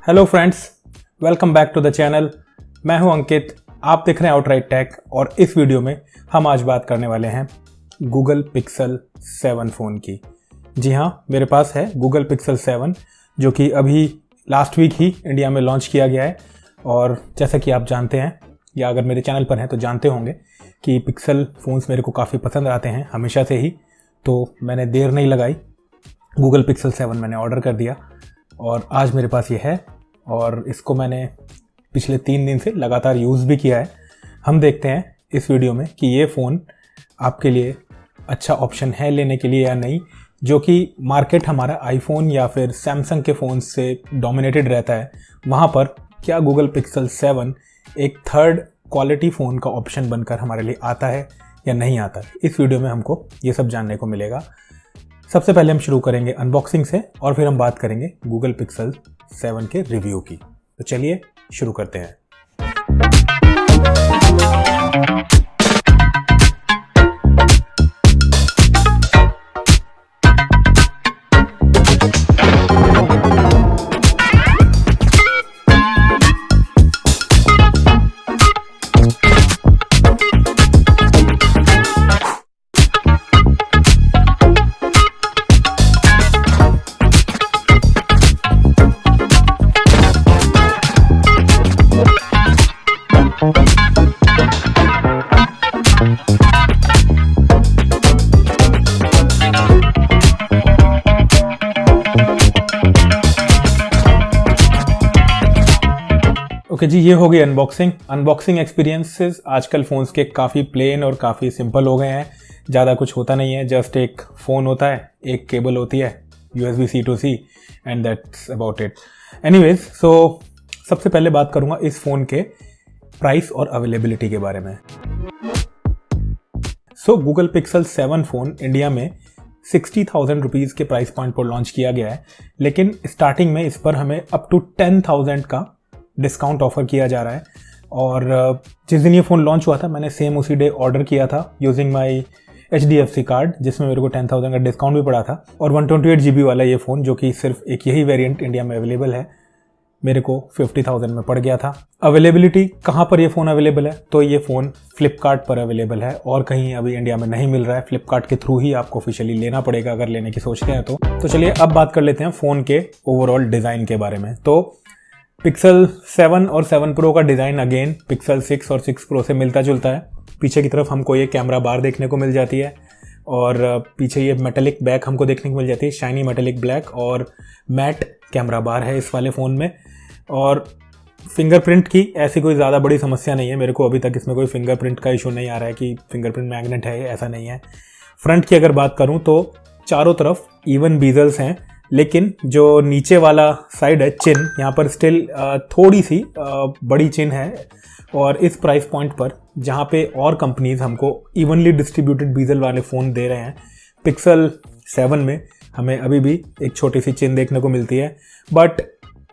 Hello friends, welcome back to the channel. मैं हूं अंकित, आप देख रहे हैं आउटराइट टेक और इस वीडियो में हम आज बात करने वाले हैं गूगल पिक्सल 7 फ़ोन की। जी हाँ, मेरे पास है गूगल पिक्सल 7 जो कि अभी लास्ट वीक ही इंडिया में लॉन्च किया गया है। और जैसा कि आप जानते हैं या अगर मेरे चैनल पर हैं तो जानते होंगे कि पिक्सल फ़ोन्स मेरे को काफ़ी पसंद आते हैं हमेशा से ही। तो मैंने देर नहीं लगाई, गूगल पिक्सल 7 मैंने ऑर्डर कर दिया और आज मेरे पास ये है और इसको मैंने पिछले 3 दिन से लगातार यूज़ भी किया है। हम देखते हैं इस वीडियो में कि ये फ़ोन आपके लिए अच्छा ऑप्शन है लेने के लिए या नहीं, जो कि मार्केट हमारा आईफोन या फिर सैमसंग के फ़ोन से डोमिनेटेड रहता है। वहाँ पर क्या गूगल पिक्सल 7 एक थर्ड क्वालिटी फ़ोन का ऑप्शन बनकर हमारे लिए आता है या नहीं आता है। इस वीडियो में हमको ये सब जानने को मिलेगा। सबसे पहले हम शुरू करेंगे अनबॉक्सिंग से और फिर हम बात करेंगे गूगल पिक्सल 7 के रिव्यू की। तो चलिए शुरू करते हैं। ओके जी, ये हो गई अनबॉक्सिंग एक्सपीरियंसेस आजकल फ़ोन्स के काफ़ी प्लेन और काफ़ी सिंपल हो गए हैं। ज़्यादा कुछ होता नहीं है, जस्ट एक फ़ोन होता है, एक केबल होती है USB-C to C and that's about it. Anyways, so सबसे पहले बात करूँगा इस फ़ोन के प्राइस और अवेलेबिलिटी के बारे में। सो गूगल पिक्सल 7 फ़ोन इंडिया में 60,000 रुपीज़ के प्राइस पॉइंट पर लॉन्च किया गया है, लेकिन स्टार्टिंग में इस पर हमें अप टू 10,000 का डिस्काउंट ऑफर किया जा रहा है। और जिस दिन ये फ़ोन लॉन्च हुआ था मैंने सेम उसी डे ऑर्डर किया था यूजिंग माय HDFC कार्ड, जिसमें मेरे को 10,000 का डिस्काउंट भी पड़ा था। और 128 GB वाला ये फ़ोन, जो कि सिर्फ एक यही वेरिएंट इंडिया में अवेलेबल है, मेरे को 50,000 में पड़ गया था। अवेलेबिलिटी कहाँ पर ये फ़ोन अवेलेबल है, तो ये फ़ोन फ्लिपकार्ट पर अवेलेबल है और कहीं अभी इंडिया में नहीं मिल रहा है। फ्लिपकार्ट के थ्रू ही आपको ऑफिशियली लेना पड़ेगा अगर लेने की सोचते हैं तो चलिए अब बात कर लेते हैं फ़ोन के ओवरऑल डिज़ाइन के बारे में। तो पिक्सल 7 और 7 Pro का डिज़ाइन अगेन पिक्सल 6 और 6 Pro से मिलता जुलता है। पीछे की तरफ हमको ये कैमरा बार देखने को मिल जाती है और पीछे ये मेटेलिक बैक हमको देखने को मिल जाती है, शाइनी मेटेलिक ब्लैक और मैट कैमरा बार है इस वाले फ़ोन में। और फिंगरप्रिंट की ऐसी कोई ज़्यादा बड़ी समस्या नहीं है, मेरे को अभी तक इसमें कोई फिंगरप्रिंट का इशू नहीं आ रहा है कि फिंगरप्रिंट मैग्नेट है, ऐसा नहीं है। फ्रंट की अगर बात करूँ तो चारों तरफ इवन बीजल्स हैं, लेकिन जो नीचे वाला साइड है चिन, यहाँ पर स्टिल थोड़ी सी बड़ी चिन है। और इस प्राइस पॉइंट पर जहाँ पे और कंपनीज हमको इवनली डिस्ट्रीब्यूटेड बीजल वाले फ़ोन दे रहे हैं, पिक्सल 7 में हमें अभी भी एक छोटी सी चिन देखने को मिलती है। But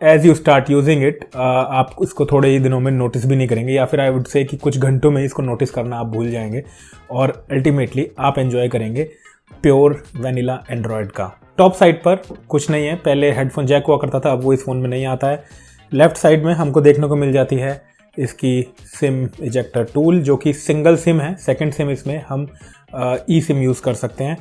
as you start using it आप इसको थोड़े ही दिनों में नोटिस भी नहीं करेंगे, या फिर आई वुड से कि कुछ घंटों में इसको नोटिस करना आप भूल जाएंगे और अल्टीमेटली आप एंजॉय करेंगे प्योर वैनिला एंड्रॉयड का। टॉप साइड पर कुछ नहीं है, पहले हेडफोन जैक हुआ करता था, अब वो इस फ़ोन में नहीं आता है। लेफ्ट साइड में हमको देखने को मिल जाती है इसकी सिम इजेक्टर टूल, जो कि सिंगल सिम है। सेकंड सिम इसमें हम ई सिम यूज़ कर सकते हैं।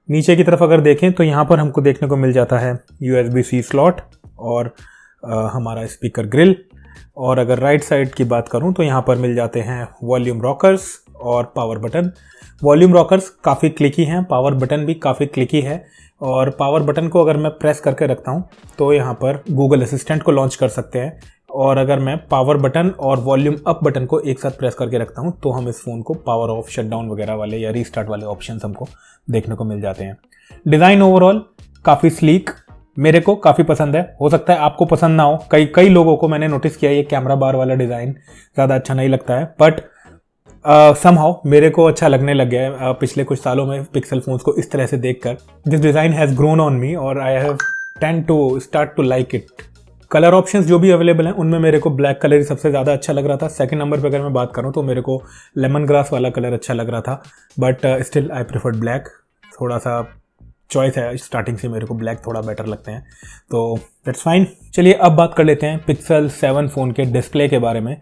नीचे की तरफ अगर देखें तो यहाँ पर हमको देखने को मिल जाता है USB-C स्लॉट और हमारा स्पीकर ग्रिल। और अगर राइट साइड की बात करूँ तो यहाँ पर मिल जाते हैं वॉल्यूम रॉकर्स और पावर बटन। वॉल्यूम रॉकर्स काफ़ी क्लिकी हैं, पावर बटन भी काफ़ी क्लिकी है। और पावर बटन को अगर मैं प्रेस करके रखता हूँ तो यहाँ पर गूगल असिस्टेंट को लॉन्च कर सकते हैं। और अगर मैं पावर बटन और वॉल्यूम अप बटन को एक साथ प्रेस करके रखता हूँ तो हम इस फ़ोन को पावर ऑफ, शट डाउन वगैरह वाले या रीस्टार्ट वाले ऑप्शंस हमको देखने को मिल जाते हैं। डिज़ाइन ओवरऑल काफ़ी स्लीक, मेरे को काफ़ी पसंद है। हो सकता है आपको पसंद ना हो, कई लोगों को मैंने नोटिस किया ये कैमरा बार वाला डिज़ाइन ज़्यादा अच्छा नहीं लगता है, बट समहाउ मेरे को अच्छा लगने लग गया है पिछले कुछ सालों में पिक्सल फोन्स को इस तरह से देखकर। This design has grown on me और I have tend to start to like it. Colour options जो भी अवेलेबल हैं उनमें मेरे को ब्लैक कलर ही सबसे ज़्यादा अच्छा लग रहा था। सेकंड नंबर पे अगर मैं बात करूं तो मेरे को लेमन ग्रास वाला कलर अच्छा लग रहा था, but still I preferred black. थोड़ा सा चॉइस है, स्टार्टिंग से मेरे को ब्लैक थोड़ा बेटर लगते हैं, तो दैट्स फाइन। चलिए अब बात कर लेते हैं पिक्सल 7 फ़ोन के डिस्प्ले के बारे में।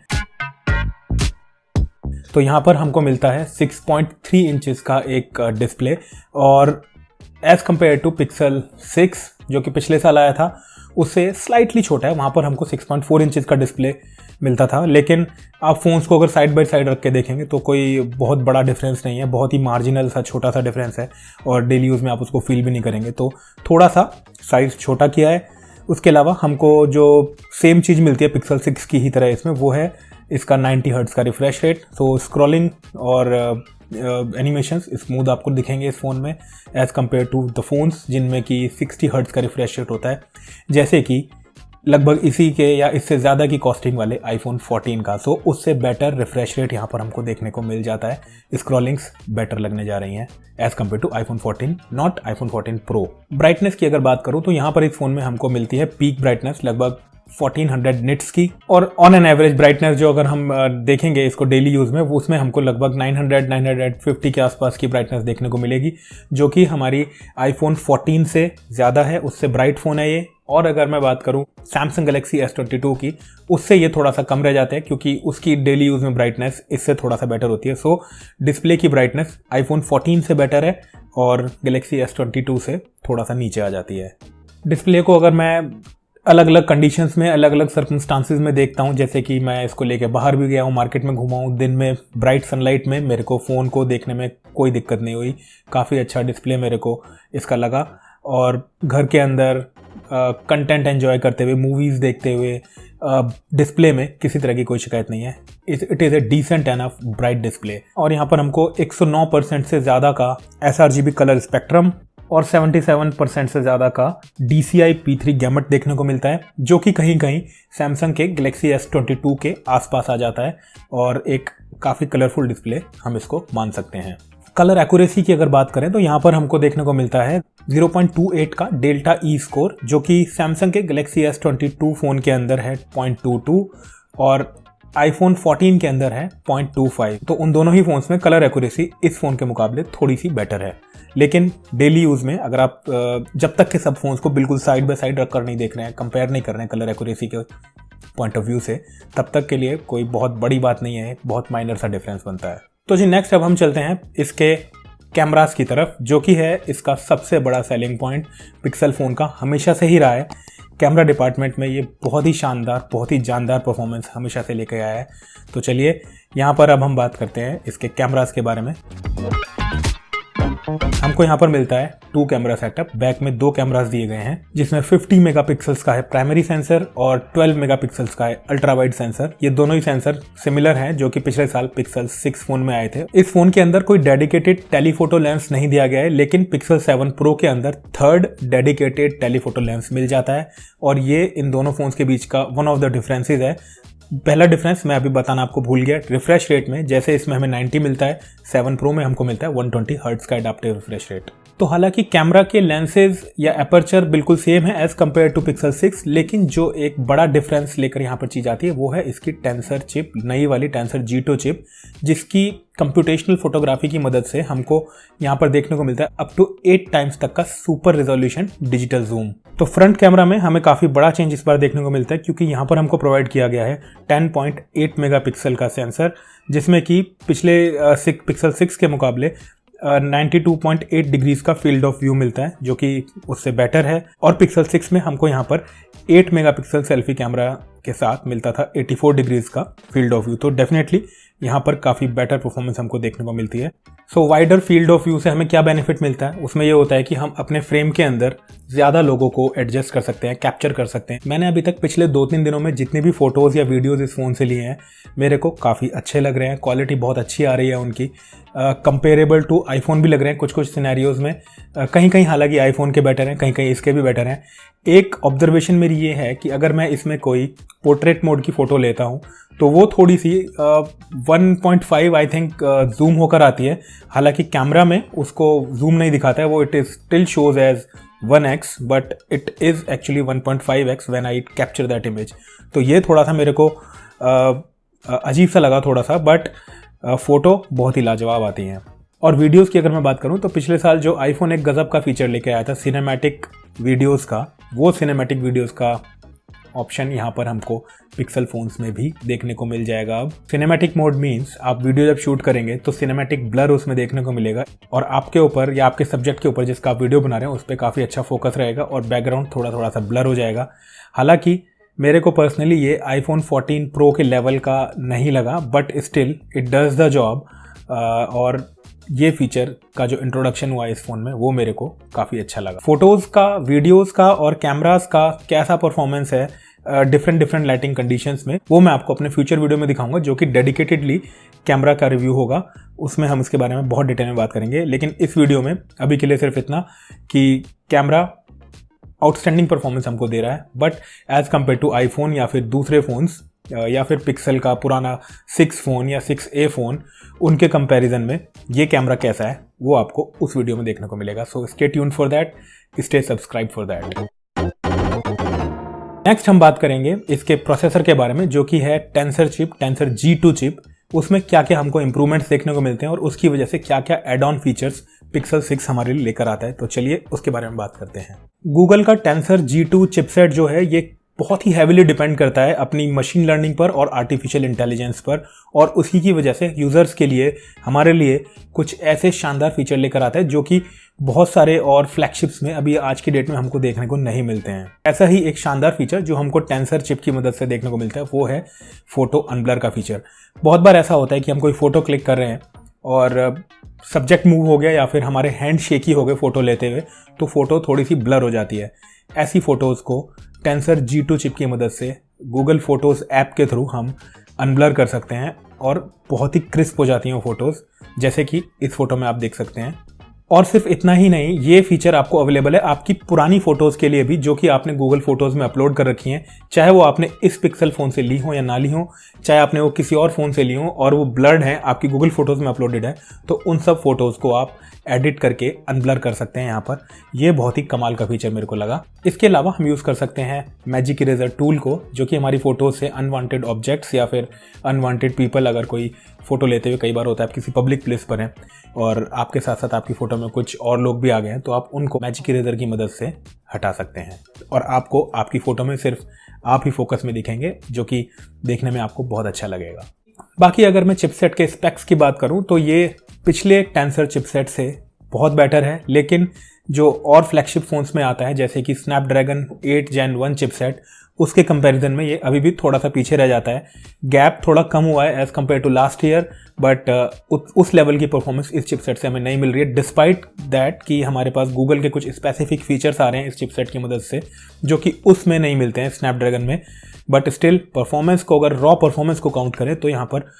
तो यहाँ पर हमको मिलता है 6.3 इंचेस का एक डिस्प्ले, और एज़ कम्पेयर टू पिक्सल 6 जो कि पिछले साल आया था उससे स्लाइटली छोटा है। वहाँ पर हमको 6.4 इंचेस का डिस्प्ले मिलता था, लेकिन आप फ़ोन्स को अगर साइड बाय साइड रख के देखेंगे तो कोई बहुत बड़ा डिफरेंस नहीं है, बहुत ही मार्जिनल सा छोटा सा डिफरेंस है, और डेली यूज़ में आप उसको फील भी नहीं करेंगे। तो थोड़ा सा साइज़ छोटा किया है। उसके अलावा हमको जो सेम चीज़ मिलती है पिक्सल 6 की ही तरह इसमें, वो है इसका 90 हर्ट्ज़ का रिफ्रेश रेट। तो स्क्रॉलिंग और एनिमेशंस स्मूथ आपको दिखेंगे इस फ़ोन में as compared to the phones जिनमें कि 60 हर्ट्ज़ का रिफ्रेश रेट होता है, जैसे कि लगभग इसी के या इससे ज़्यादा की कॉस्टिंग वाले आईफोन 14 का। सो उससे बेटर रिफ्रेश रेट यहाँ पर हमको देखने को मिल जाता है। स्क्रॉलिंग्स बेटर लगने जा रही हैं as compared to iPhone 14, not iPhone 14 pro. Brightness की अगर बात करूँ तो यहाँ पर इस फ़ोन में हमको मिलती है पीक ब्राइटनेस लगभग 1400 निट्स की, और ऑन एन एवरेज ब्राइटनेस जो अगर हम देखेंगे इसको डेली यूज़ में, वो उसमें हमको लगभग 900-950 के आसपास की ब्राइटनेस देखने को मिलेगी, जो कि हमारी आईफोन 14 से ज़्यादा है, उससे ब्राइट फ़ोन है ये। और अगर मैं बात करूं सैमसंग गैलेक्सी S22 की, उससे ये थोड़ा सा कम रह जाते हैं क्योंकि उसकी डेली यूज़ में ब्राइटनेस इससे थोड़ा सा बेटर होती है। सो डिस्प्ले की ब्राइटनेस आईफोन 14 से बेटर है और गैलेक्सी S22 से थोड़ा सा नीचे आ जाती है। डिस्प्ले को अगर मैं अलग अलग कंडीशंस में, अलग अलग सर्कमस्टांसिस में देखता हूँ, जैसे कि मैं इसको लेके बाहर भी गया हूँ, मार्केट में घूमा हूँ, दिन में ब्राइट सनलाइट में मेरे को फ़ोन को देखने में कोई दिक्कत नहीं हुई, काफ़ी अच्छा डिस्प्ले मेरे को इसका लगा। और घर के अंदर कंटेंट एंजॉय करते हुए, मूवीज़ देखते हुए डिस्प्ले में किसी तरह की कोई शिकायत नहीं है। It is a decent enough bright display. और यहाँ पर हमको 109% से ज़्यादा का sRGB कलर स्पेक्ट्रम और 77% से ज़्यादा का DCI P3 गैमट देखने को मिलता है, जो कि कहीं कहीं सैमसंग के गैलेक्सी S22 के आसपास आ जाता है, और एक काफ़ी कलरफुल डिस्प्ले हम इसको मान सकते हैं। कलर एक्यूरेसी की अगर बात करें तो यहाँ पर हमको देखने को मिलता है 0.28 का डेल्टा ई स्कोर, जो कि सैमसंग के गैलेक्सी S22 फ़ोन के अंदर है 0.22 और आईफोन 14 के अंदर है 0.25। तो उन दोनों ही फ़ोन्स में कलर एक्यूरेसी इस फ़ोन के मुकाबले थोड़ी सी बेटर है। लेकिन डेली यूज़ में अगर आप जब तक के सब फ़ोन्स को बिल्कुल साइड बाय साइड रख कर नहीं देख रहे हैं, कंपेयर नहीं कर रहे हैं कलर एक्यूरेसी के पॉइंट ऑफ व्यू से, तब तक के लिए कोई बहुत बड़ी बात नहीं है, बहुत माइनर सा डिफरेंस बनता है। तो जी नेक्स्ट अब हम चलते हैं इसके कैमरास की तरफ, जो कि है इसका सबसे बड़ा सेलिंग पॉइंट पिक्सल फ़ोन का हमेशा से ही रहा है। कैमरा डिपार्टमेंट में ये बहुत ही शानदार, बहुत ही जानदार परफॉर्मेंस हमेशा से लेकर आया है। तो चलिए यहाँ पर अब हम बात करते हैं इसके कैमरास के बारे में। हमको यहाँ पर मिलता है 2 कैमरा सेटअप। बैक में 2 कैमरास दिए गए हैं, जिसमें 50 मेगापिक्सल्स का है प्राइमरी सेंसर और 12 मेगापिक्सल्स का है अल्ट्रा वाइड सेंसर। ये दोनों ही सेंसर सिमिलर हैं जो कि पिछले साल पिक्सल 6 फोन में आए थे। इस फोन के अंदर कोई डेडिकेटेड टेलीफोटो लेंस नहीं दिया गया है, लेकिन पिक्सल 7 प्रो के अंदर 3rd डेडिकेटेड टेलीफोटो लेंस मिल जाता है, और ये इन दोनों फोन्स के बीच का वन ऑफ द डिफरेंसेस है। पहला डिफरेंस मैं अभी बताना आपको भूल गया, रिफ्रेश रेट में। जैसे इसमें हमें 90 मिलता है, 7 प्रो में हमको मिलता है 120 हर्ट्ज का एडाप्टिव रिफ्रेश रेट। तो हालांकि कैमरा के लेंसेज या एपर्चर बिल्कुल सेम है एज कम्पेयर टू पिक्सल 6, लेकिन जो एक बड़ा डिफरेंस लेकर यहाँ पर चीज आती है वो है इसकी टेंसर चिप, नई वाली टेंसर G2 चिप, जिसकी कंप्यूटेशनल फोटोग्राफी की मदद से हमको यहाँ पर देखने को मिलता है अप टू 8 टाइम्स तक का सुपर रिजोल्यूशन डिजिटल जूम। तो फ्रंट कैमरा में हमें काफ़ी बड़ा चेंज इस बार देखने को मिलता है, क्योंकि यहाँ पर हमको प्रोवाइड किया गया है 10.8 मेगापिक्सल का सेंसर, जिसमें कि पिछले पिक्सल 6 के मुकाबले 92.8 डिग्रीज का फील्ड ऑफ व्यू मिलता है, जो कि उससे बेटर है। और पिक्सल 6 में हमको यहाँ पर 8 मेगापिक्सल सेल्फी कैमरा के साथ मिलता था 84 डिग्रीज का फील्ड ऑफ व्यू। तो डेफिनेटली यहाँ पर काफ़ी बेटर परफॉर्मेंस हमको देखने को मिलती है। सो वाइडर फील्ड ऑफ व्यू से हमें क्या बेनिफिट मिलता है, उसमें ये होता है कि हम अपने फ्रेम के अंदर ज़्यादा लोगों को एडजस्ट कर सकते हैं, कैप्चर कर सकते हैं। मैंने अभी तक पिछले 2-3 दिनों में जितने भी फोटोज़ या वीडियोज़ इस फ़ोन से लिए हैं, मेरे को काफ़ी अच्छे लग रहे हैं। क्वालिटी बहुत अच्छी आ रही है उनकी, कंपेरेबल टू आईफोन भी लग रहे हैं कुछ कुछ सिनेरियोज़ में। कहीं कहीं हालांकि आईफोन के बेटर हैं, कहीं कहीं इसके भी बेटर हैं। एक ऑब्जर्वेशन मेरी ये है कि अगर मैं इसमें कोई पोर्ट्रेट मोड की फ़ोटो लेता हूँ तो वो थोड़ी सी 1.5 आई थिंक जूम होकर आती है। हालांकि कैमरा में उसको जूम नहीं दिखाता है, वो it is still shows as 1x, but it is actually 1.5x when I capture that image. तो ये थोड़ा सा मेरे को अजीब सा लगा थोड़ा सा, बट फ़ोटो बहुत ही लाजवाब आती हैं। और वीडियोस की अगर मैं बात करूं तो पिछले साल जो आईफोन एक गजब का फीचर लेके आया था सिनेमैटिक वीडियोस का, वो सिनेमैटिक वीडियोस का ऑप्शन यहाँ पर हमको पिक्सल फोन्स में भी देखने को मिल जाएगा। अब सिनेमैटिक मोड मीन्स आप वीडियो जब शूट करेंगे तो सिनेमैटिक ब्लर उसमें देखने को मिलेगा और आपके ऊपर या आपके सब्जेक्ट के ऊपर जिसका आप वीडियो बना रहे हैं उस पर काफ़ी अच्छा फोकस रहेगा और बैकग्राउंड थोड़ा थोड़ा सा ब्लर हो जाएगा। हालांकि मेरे को पर्सनली ये आईफोन 14 प्रो के लेवल का नहीं लगा, but still it does the job. और ये फीचर का जो इंट्रोडक्शन हुआ इस फ़ोन में वो मेरे को काफ़ी अच्छा लगा। फ़ोटोज़ का, वीडियोज़ का और कैमरास का कैसा परफॉर्मेंस है डिफरेंट लाइटिंग कंडीशंस में, वो मैं आपको अपने फ्यूचर वीडियो में दिखाऊंगा जो कि डेडिकेटेडली कैमरा का रिव्यू होगा। उसमें हम इसके बारे में बहुत डिटेल में बात करेंगे, लेकिन इस वीडियो में अभी के लिए सिर्फ इतना कि कैमरा आउटस्टैंडिंग परफॉर्मेंस हमको दे रहा है, but as compared to iPhone या फिर दूसरे फ़ोन्स या फिर पिक्सल का पुराना 6 फ़ोन या 6A फ़ोन, उनके कंपैरिजन में ये कैमरा कैसा है वो आपको उस वीडियो में देखने को मिलेगा। So stay tuned for that, stay subscribe for that. Next हम बात करेंगे इसके प्रोसेसर के बारे में, जो कि है tensor chip, tensor G2 chip. उसमें क्या क्या हमको इंप्रूवमेंट्स देखने को मिलते हैं और उसकी वजह से क्या क्या एड ऑन फीचर्स पिक्सल 6 हमारे लिए लेकर आता है, तो चलिए उसके बारे में बात करते हैं। गूगल का टेंसर G2 चिपसेट जो है ये बहुत ही हैविली डिपेंड करता है अपनी मशीन लर्निंग पर और आर्टिफिशियल इंटेलिजेंस पर, और उसी की वजह से यूज़र्स के लिए, हमारे लिए कुछ ऐसे शानदार फीचर लेकर आता है जो कि बहुत सारे और फ्लैगशिप्स में अभी आज की डेट में हमको देखने को नहीं मिलते हैं। ऐसा ही एक शानदार फीचर जो हमको टेंसर चिप की मदद से देखने को मिलता है वो है फोटो अनब्लर का फीचर। बहुत बार ऐसा होता है कि हम कोई फोटो क्लिक कर रहे हैं और सब्जेक्ट मूव हो गया या फिर हमारे हैंड शेकी हो गए फोटो लेते हुए, तो फोटो थोड़ी सी ब्लर हो जाती है। ऐसी फोटोज़ को टेंसर G2 चिप की मदद से गूगल फोटोज़ ऐप के थ्रू हम अनब्लर कर सकते हैं और बहुत ही क्रिस्प हो जाती हैं वो फोटोज़, जैसे कि इस फोटो में आप देख सकते हैं। और सिर्फ इतना ही नहीं, ये फीचर आपको अवेलेबल है आपकी पुरानी फोटोज़ के लिए भी जो कि आपने गूगल फोटोज़ में अपलोड कर रखी हैं, चाहे वो आपने इस पिक्सल फ़ोन से ली हो या ना ली हो, चाहे आपने वो किसी और फ़ोन से ली हो और वो ब्लर्ड है, आपकी गूगल फोटोज़ में अपलोडेड है, तो उन सब फोटोज़ को आप एडिट करके अनब्लर कर सकते हैं यहाँ पर। ये बहुत ही कमाल का फीचर मेरे को लगा। इसके अलावा हम यूज़ कर सकते हैं मैजिक इरेजर टूल को, जो कि हमारी फ़ोटोज़ से अनवांटेड ऑब्जेक्ट्स या फिर अनवांटेड पीपल, अगर कोई फ़ोटो लेते हुए, कई बार होता है आप किसी पब्लिक प्लेस पर हैं और आपके साथ साथ आपकी फ़ोटो में कुछ और लोग भी आ गए हैं, तो आप उनको मैजिक इरेजर की मदद से हटा सकते हैं और आपको आपकी फ़ोटो में सिर्फ आप ही फोकस में दिखेंगे, जो कि देखने में आपको बहुत अच्छा लगेगा। बाकी अगर मैं चिपसेट के स्पेक्स की बात करूं तो ये पिछले टेंसर चिपसेट से बहुत बेटर है, लेकिन जो और फ्लैगशिप फ़ोन्स में आता है जैसे कि स्नैपड्रैगन 8 Gen 1 चिपसेट, उसके कंपैरिजन में ये अभी भी थोड़ा सा पीछे रह जाता है। गैप थोड़ा कम हुआ है as compared to last year, but उस लेवल की परफॉर्मेंस इस चिपसेट से हमें नहीं मिल रही है, डिस्पाइट दैट कि हमारे पास गूगल के कुछ स्पेसिफिक फीचर्स आ रहे हैं इस चिपसेट की मदद से जो कि उसमें नहीं मिलते हैं स्नैपड्रैगन में। बट स्टिल परफॉर्मेंस को, अगर रॉ परफॉर्मेंस को काउंट करें तो यहाँ पर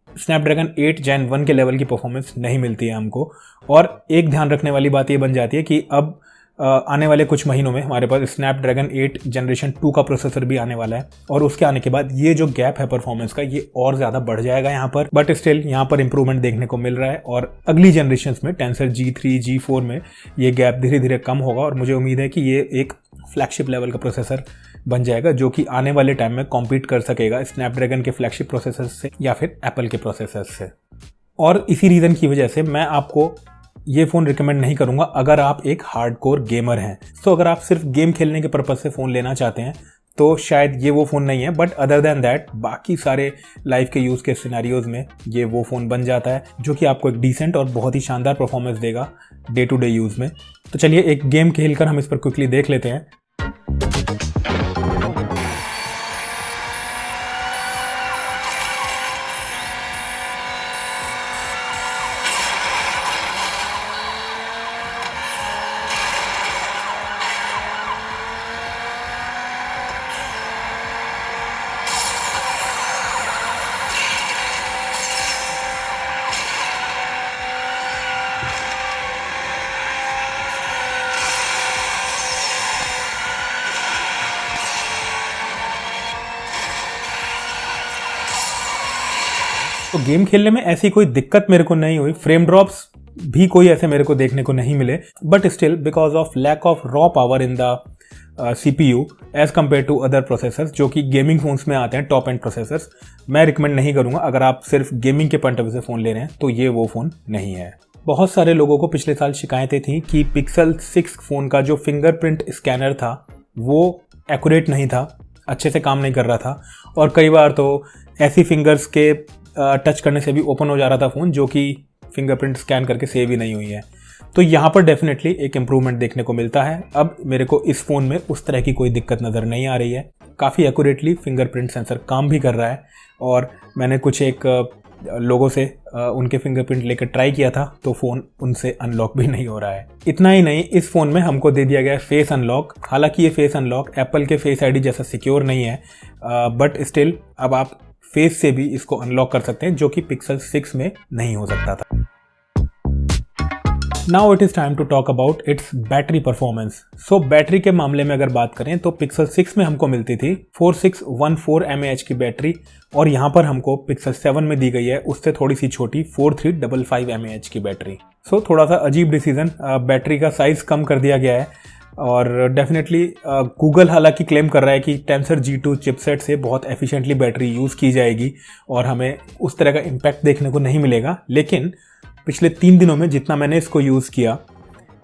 स्नैपड्रैगन 8 Gen 1 के लेवल की परफॉर्मेंस नहीं मिलती है हमको। और एक ध्यान रखने वाली बात ये बन जाती है कि अब आने वाले कुछ महीनों में हमारे पास स्नैपड्रैगन 8 Generation 2 का प्रोसेसर भी आने वाला है और उसके आने के बाद ये जो गैप है परफॉर्मेंस का, ये और ज़्यादा बढ़ जाएगा यहाँ पर। बट स्टिल यहाँ पर इंप्रूवमेंट देखने को मिल रहा है और अगली जनरेशन्स में टेंसर G3, G4 में ये गैप धीरे धीरे कम होगा और मुझे उम्मीद है कि ये एक फ्लैगशिप लेवल का प्रोसेसर बन जाएगा जो कि आने वाले टाइम में कॉम्पीट कर सकेगा स्नैपड्रैगन के फ्लैगशिप प्रोसेसर से या फिर एप्पल के प्रोसेसर से। और इसी रीज़न की वजह से मैं आपको ये फ़ोन रिकमेंड नहीं करूंगा अगर आप एक हार्डकोर गेमर हैं। तो अगर आप सिर्फ गेम खेलने के पर्पज़ से फ़ोन लेना चाहते हैं तो शायद ये वो फ़ोन नहीं है, बट अदर दैन दैट बाकी सारे लाइफ के यूज़ के सिनेरियोज़ में ये वो फ़ोन बन जाता है जो कि आपको एक डिसेंट और बहुत ही शानदार परफॉर्मेंस देगा डे टू डे यूज़ में। तो चलिए एक गेम खेलकर हम इस पर क्विकली देख लेते हैं। तो गेम खेलने में ऐसी कोई दिक्कत मेरे को नहीं हुई, फ्रेम ड्रॉप्स भी कोई ऐसे मेरे को देखने को नहीं मिले, but still because of lack of raw power in the CPU as compared to other processors जो कि गेमिंग फोन्स में आते हैं, टॉप एंड प्रोसेसर्स, मैं रिकमेंड नहीं करूंगा। अगर आप सिर्फ गेमिंग के पॉइंट ऑफ व्यू से फ़ोन ले रहे हैं तो ये वो फ़ोन नहीं है। बहुत सारे लोगों को पिछले साल शिकायतें थी कि पिक्सल 6 फ़ोन का जो फिंगरप्रिंट स्कैनर था वो एक्यूरेट नहीं था, अच्छे से काम नहीं कर रहा था, और कई बार तो ऐसी फिंगर्स के टच करने से भी ओपन हो जा रहा था फ़ोन जो कि फिंगरप्रिंट स्कैन करके सेव ही नहीं हुई है। तो यहाँ पर डेफिनेटली एक इम्प्रूवमेंट देखने को मिलता है। अब मेरे को इस फ़ोन में उस तरह की कोई दिक्कत नज़र नहीं आ रही है, काफ़ी एक्यूरेटली फिंगरप्रिंट सेंसर काम भी कर रहा है। और मैंने कुछ एक लोगों से उनके फिंगरप्रिंट लेकर ट्राई किया था तो फ़ोन उनसे अनलॉक भी नहीं हो रहा है। इतना ही नहीं, इस फ़ोन में हमको दे दिया गया है फेस अनलॉक। हालांकि ये फेस अनलॉक एप्पल के फेस आईडी जैसा सिक्योर नहीं है, बट स्टिल अब आप फेस से भी इसको अनलॉक कर सकते हैं, जो कि पिक्सल 6 में नहीं हो सकता था। Now it is time to talk about its battery performance. So battery के मामले में अगर बात करें तो पिक्सल 6 में हमको मिलती थी 4614 mAh की बैटरी, और यहाँ पर हमको पिक्सल 7 में दी गई है उससे थोड़ी सी छोटी 4355 mAh की बैटरी। सो थोड़ा सा अजीब डिसीजन, बैटरी का साइज़ कम कर दिया गया है। और डेफिनेटली गूगल हालांकि क्लेम कर रहा है कि टेंसर G2 चिपसेट से बहुत एफिशिएंटली बैटरी यूज़ की जाएगी और हमें उस तरह का इम्पैक्ट देखने को नहीं मिलेगा, लेकिन पिछले 3 दिनों में जितना मैंने इसको यूज़ किया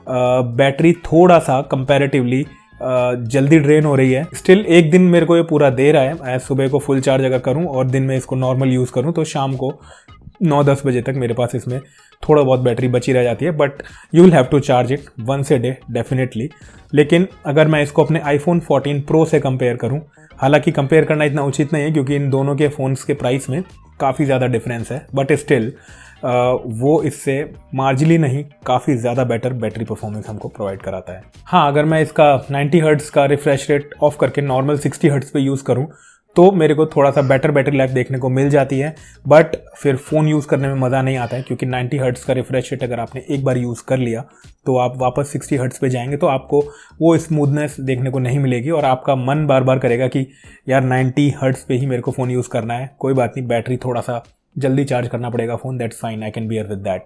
बैटरी थोड़ा सा कंपैरेटिवली जल्दी ड्रेन हो रही है। स्टिल एक दिन मेरे को ये पूरा दे रहा है। मैं सुबह को फुल चार्ज अगर करूं और दिन में इसको नॉर्मल यूज़ करूं तो शाम को 9-10 बजे तक मेरे पास इसमें थोड़ा बहुत बैटरी बची रह जाती है, but you will have to charge it once a day definitely. लेकिन अगर मैं इसको अपने iPhone 14 Pro से कंपेयर करूं, हालांकि कंपेयर करना इतना उचित नहीं है क्योंकि इन दोनों के फ़ोन्स के प्राइस में काफ़ी ज़्यादा डिफरेंस है, बट स्टिल वो इससे मार्जिनली नहीं काफ़ी ज़्यादा बेटर बैटरी परफॉर्मेंस हमको प्रोवाइड कराता है। हाँ, अगर मैं इसका 90 हर्ट्ज़ का रिफ्रेश रेट ऑफ करके नॉर्मल 60 हर्ट्ज़ पे यूज़ करूँ तो मेरे को थोड़ा सा बेटर बैटरी लाइफ देखने को मिल जाती है, बट फिर फ़ोन यूज़ करने में मज़ा नहीं आता है क्योंकि 90 हर्ट्ज़ का रिफ्रेश रेट अगर आपने एक बार यूज़ कर लिया तो आप वापस 60 हर्ट्ज़ पे जाएंगे तो आपको वो स्मूथनेस देखने को नहीं मिलेगी और आपका मन बार बार करेगा कि यार 90 हर्ट्ज़ पे ही मेरे को फ़ोन यूज़ करना है, कोई बात नहीं, बैटरी थोड़ा सा जल्दी चार्ज करना पड़ेगा phone, that's fine, I can bear with that.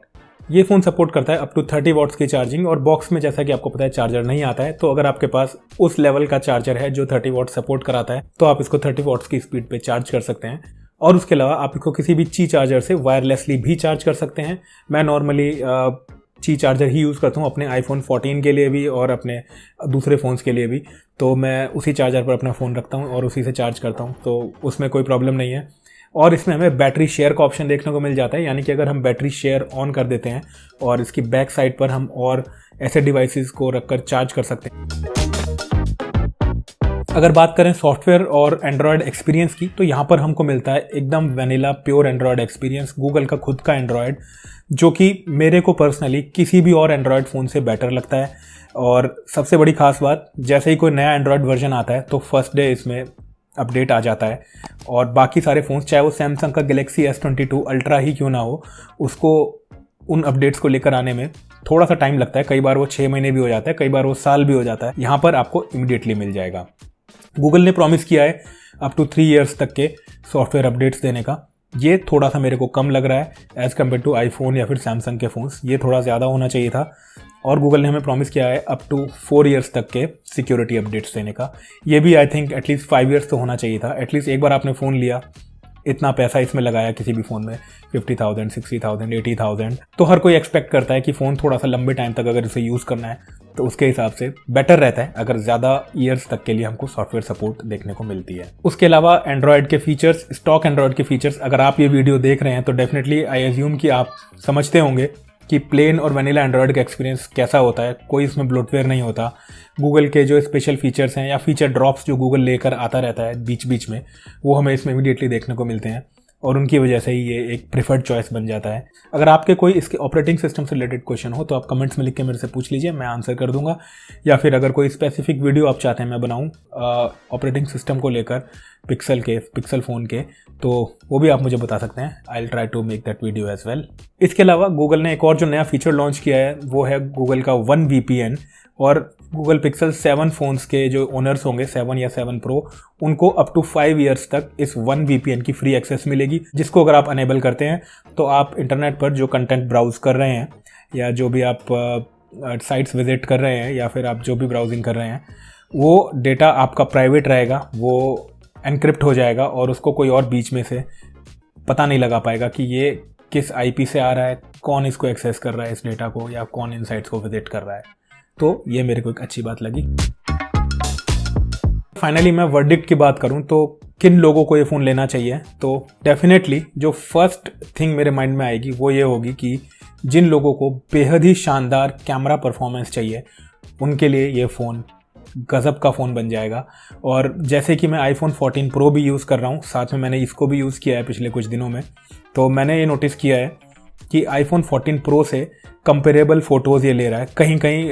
ये फ़ोन सपोर्ट करता है अप टू 30 वॉट्स की चार्जिंग, और बॉक्स में जैसा कि आपको पता है चार्जर नहीं आता है, तो अगर आपके पास उस लेवल का चार्जर है जो 30 वॉट सपोर्ट कराता है तो आप इसको 30 वॉट्स की स्पीड पे चार्ज कर सकते हैं। और उसके अलावा आप इसको किसी भी ची चार्जर से वायरलेसली भी चार्ज कर सकते हैं। मैं नॉर्मली ची चार्जर ही यूज़ करता हूँ अपने iPhone 14 के लिए भी और अपने दूसरे फ़ोन्स के लिए भी, तो मैं उसी चार्जर पर अपना फ़ोन रखता हूँ और उसी से चार्ज करता हूँ, तो उसमें कोई प्रॉब्लम नहीं है। और इसमें हमें बैटरी शेयर का ऑप्शन देखने को मिल जाता है, यानी कि अगर हम बैटरी शेयर ऑन कर देते हैं और इसकी बैक साइड पर हम और ऐसे डिवाइसेस को रखकर चार्ज कर सकते हैं। अगर बात करें सॉफ्टवेयर और एंड्रॉयड एक्सपीरियंस की तो यहाँ पर हमको मिलता है एकदम vanilla pure Android experience, Google का खुद का एंड्रॉयड, जो कि मेरे को पर्सनली किसी भी और एंड्रॉयड फ़ोन से बेटर लगता है। और सबसे बड़ी खास बात, जैसे ही कोई नया एंड्रॉयड वर्जन आता है तो फर्स्ट डे इसमें अपडेट आ जाता है, और बाकी सारे फ़ोन्स चाहे वो सैमसंग का गैलेक्सी S22 अल्ट्रा ही क्यों ना हो, उसको उन अपडेट्स को लेकर आने में थोड़ा सा टाइम लगता है। कई बार वो 6 महीने भी हो जाता है, कई बार वो साल भी हो जाता है। यहाँ पर आपको इमीडिएटली मिल जाएगा। गूगल ने प्रॉमिस किया है अप टू 3 इयर्स तक के सॉफ्टवेयर अपडेट्स देने का, ये थोड़ा सा मेरे को कम लग रहा है एज़ कम्पेयर टू आईफोन या फिर सैमसंग के फ़ोन्स, ये थोड़ा ज़्यादा होना चाहिए था। और गूगल ने हमें प्रॉमिस किया है अप टू 4 इयर्स तक के सिक्योरिटी अपडेट्स देने का, ये भी आई थिंक एटलीस्ट 5 इयर्स तो होना चाहिए था। एटलीस्ट एक बार आपने फ़ोन लिया, इतना पैसा इसमें लगाया किसी भी फ़ोन में 50,000, 60,000, 80,000, तो हर कोई एक्सपेक्ट करता है कि फ़ोन थोड़ा सा लंबे टाइम तक अगर इसे यूज़ करना है तो उसके हिसाब से बेटर रहता है अगर ज़्यादा ईयर्स तक के लिए हमको सॉफ्टवेयर सपोर्ट देखने को मिलती है। उसके अलावा एंड्रॉयड के फीचर्स, स्टॉक एंड्रॉयड के फीचर्स, अगर आप ये वीडियो देख रहे हैं तो डेफिनेटली आई एज्यूम कि आप समझते होंगे कि प्लेन और वनीला एंड्रॉयड का एक्सपीरियंस कैसा होता है, कोई इसमें ब्लोटवेयर नहीं होता। गूगल के जो स्पेशल फीचर्स हैं या फीचर ड्रॉप्स जो गूगल लेकर आता रहता है बीच बीच में, वो हमें इसमें इमीडिएटली देखने को मिलते हैं और उनकी वजह से ही ये एक प्रेफर्ड चॉइस बन जाता है। अगर आपके कोई इसके ऑपरेटिंग सिस्टम से रिलेटेड क्वेश्चन हो तो आप कमेंट्स में लिख के मेरे से पूछ लीजिए, मैं आंसर कर दूंगा। या फिर अगर कोई स्पेसिफिक वीडियो आप चाहते हैं मैं बनाऊं ऑपरेटिंग सिस्टम को लेकर पिक्सल फ़ोन के, तो वो भी आप मुझे बता सकते हैं। I will try to make that video as well. इसके अलावा गूगल ने एक और जो नया फीचर लॉन्च किया है वो है गूगल का 1 VPN, और गूगल पिक्सल 7 फ़ोन्स के जो ओनर्स होंगे 7 या 7 Pro, उनको अप टू 5 इयर्स तक इस 1 VPN की फ्री एक्सेस मिलेगी, जिसको अगर आप अनेबल करते हैं तो आप इंटरनेट पर जो कंटेंट ब्राउज़ कर रहे हैं या जो भी आप साइट्स विजिट कर रहे हैं या फिर आप जो भी ब्राउजिंग कर रहे हैं, वो डेटा आपका प्राइवेट रहेगा, वो एनक्रिप्ट हो जाएगा और उसको कोई और बीच में से पता नहीं लगा पाएगा कि ये किस आईपी से आ रहा है, कौन इसको एक्सेस कर रहा है इस डेटा को, या कौन इन साइट्स को विजिट कर रहा है। तो ये मेरे को एक अच्छी बात लगी। फाइनली मैं वर्डिक्ट की बात करूं तो किन लोगों को ये फ़ोन लेना चाहिए, तो डेफिनेटली जो फर्स्ट थिंग मेरे माइंड में आएगी वो ये होगी कि जिन लोगों को बेहद ही शानदार कैमरा परफॉर्मेंस चाहिए उनके लिए ये फ़ोन गज़ब का फ़ोन बन जाएगा। और जैसे कि मैं आईफोन 14 प्रो भी यूज़ कर रहा हूँ, साथ में मैंने इसको भी यूज़ किया है पिछले कुछ दिनों में, तो मैंने ये नोटिस किया है कि आईफोन 14 प्रो से कंपेरेबल फ़ोटोज़ ये ले रहा है, कहीं कहीं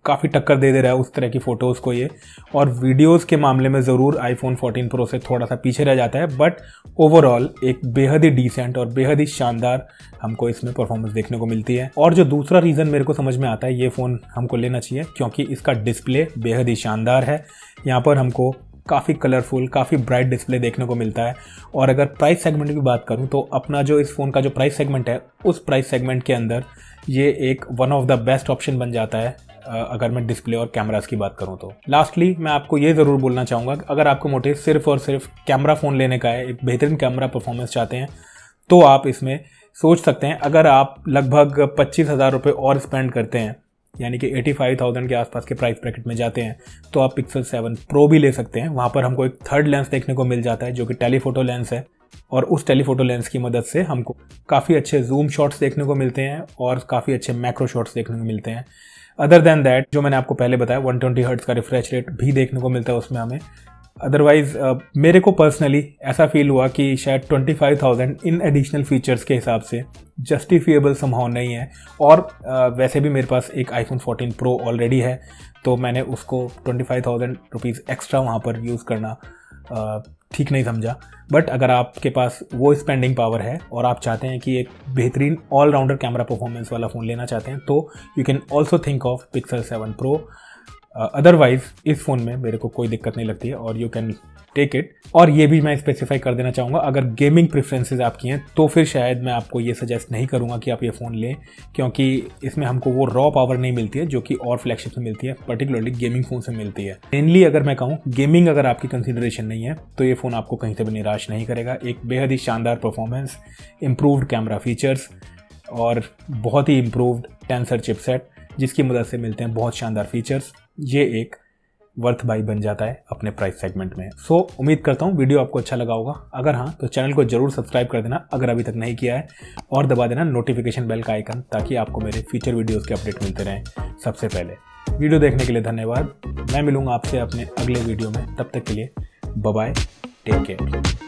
काफ़ी टक्कर दे रहा है उस तरह की फ़ोटोज़ को ये। और वीडियोज़ के मामले में ज़रूर आईफोन 14 प्रो से थोड़ा सा पीछे रह जाता है, बट ओवरऑल एक बेहद ही डिसेंट और बेहद ही शानदार हमको इसमें परफॉर्मेंस देखने को मिलती है। और जो दूसरा रीज़न मेरे को समझ में आता है ये फ़ोन हमको लेना चाहिए, क्योंकि इसका डिस्प्ले बेहद ही शानदार है। यहाँ पर हमको काफ़ी कलरफुल, काफ़ी ब्राइट डिस्प्ले देखने को मिलता है। और अगर प्राइस सेगमेंट की बात करूँ तो अपना जो इस फ़ोन का जो प्राइस सेगमेंट है, उस प्राइस सेगमेंट के अंदर ये एक one of the best option बन जाता है अगर मैं डिस्प्ले और कैमरास की बात करूं तो। लास्टली मैं आपको ये ज़रूर बोलना चाहूँगा, अगर आपको मोटिव सिर्फ और सिर्फ कैमरा फ़ोन लेने का है, एक बेहतरीन कैमरा परफॉर्मेंस चाहते हैं, तो आप इसमें सोच सकते हैं। अगर आप लगभग 25,000 रुपये और स्पेंड करते हैं, यानी कि 85,000 के आसपास के प्राइस ब्रैकेट में जाते हैं, तो आप पिक्सल 7 प्रो भी ले सकते हैं। वहाँ पर हमको एक थर्ड लेंस देखने को मिल जाता है जो कि टेलीफोटो लेंस है, और उस टेलीफोटो लेंस की मदद से हमको काफ़ी अच्छे जूम शॉट्स देखने को मिलते हैं और काफ़ी अच्छे मैक्रो शॉट्स देखने को मिलते हैं। अदर देन दैट, जो मैंने आपको पहले बताया, 120 हर्ट्ज का रिफ्रेश रेट भी देखने को मिलता है उसमें हमें। अदरवाइज मेरे को पर्सनली ऐसा फील हुआ कि शायद 25,000 इन एडिशनल फीचर्स के हिसाब से जस्टिफिएबल समहाउ नहीं है। और वैसे भी मेरे पास एक आईफोन 14 प्रो ऑलरेडी है, तो मैंने उसको 25,000 रुपीज़ एक्स्ट्रा वहाँ पर यूज़ करना ठीक नहीं समझा। बट अगर आपके पास वो स्पेंडिंग पावर है और आप चाहते हैं कि एक बेहतरीन ऑलराउंडर कैमरा परफॉर्मेंस वाला फ़ोन लेना चाहते हैं, तो you can also think of pixel 7 pro. Otherwise इस फ़ोन में मेरे को कोई दिक्कत नहीं लगती है और यू कैन टेक इट। और ये भी मैं स्पेसिफाई कर देना चाहूँगा, अगर गेमिंग प्रेफरेंसेस आपकी हैं तो फिर शायद मैं आपको ये सजेस्ट नहीं करूँगा कि आप ये फ़ोन लें, क्योंकि इसमें हमको वो रॉ पावर नहीं मिलती है जो कि और फ्लैगशिप में मिलती है, पर्टिकुलरली गेमिंग फ़ोन से मिलती है। मेनली अगर मैं कहूँ, गेमिंग अगर आपकी कंसिडरेशन नहीं है तो ये फ़ोन आपको कहीं से भी निराश नहीं करेगा। एक बेहद ही शानदार परफॉर्मेंस, इम्प्रूव्ड कैमरा फीचर्स और बहुत ही इम्प्रूव्ड टेंसर चिपसेट जिसकी मदद से मिलते हैं बहुत शानदार फीचर्स, ये एक वर्थ बाई बन जाता है अपने प्राइस सेगमेंट में। सो उम्मीद करता हूँ वीडियो आपको अच्छा लगा होगा। अगर हाँ, तो चैनल को जरूर सब्सक्राइब कर देना अगर अभी तक नहीं किया है, और दबा देना नोटिफिकेशन बेल का आइकन, ताकि आपको मेरे फ्यूचर वीडियोस के अपडेट मिलते रहें सबसे पहले। वीडियो देखने के लिए धन्यवाद। मैं मिलूंगा आपसे अपने अगले वीडियो में, तब तक के लिए बाय बाय, टेक केयर।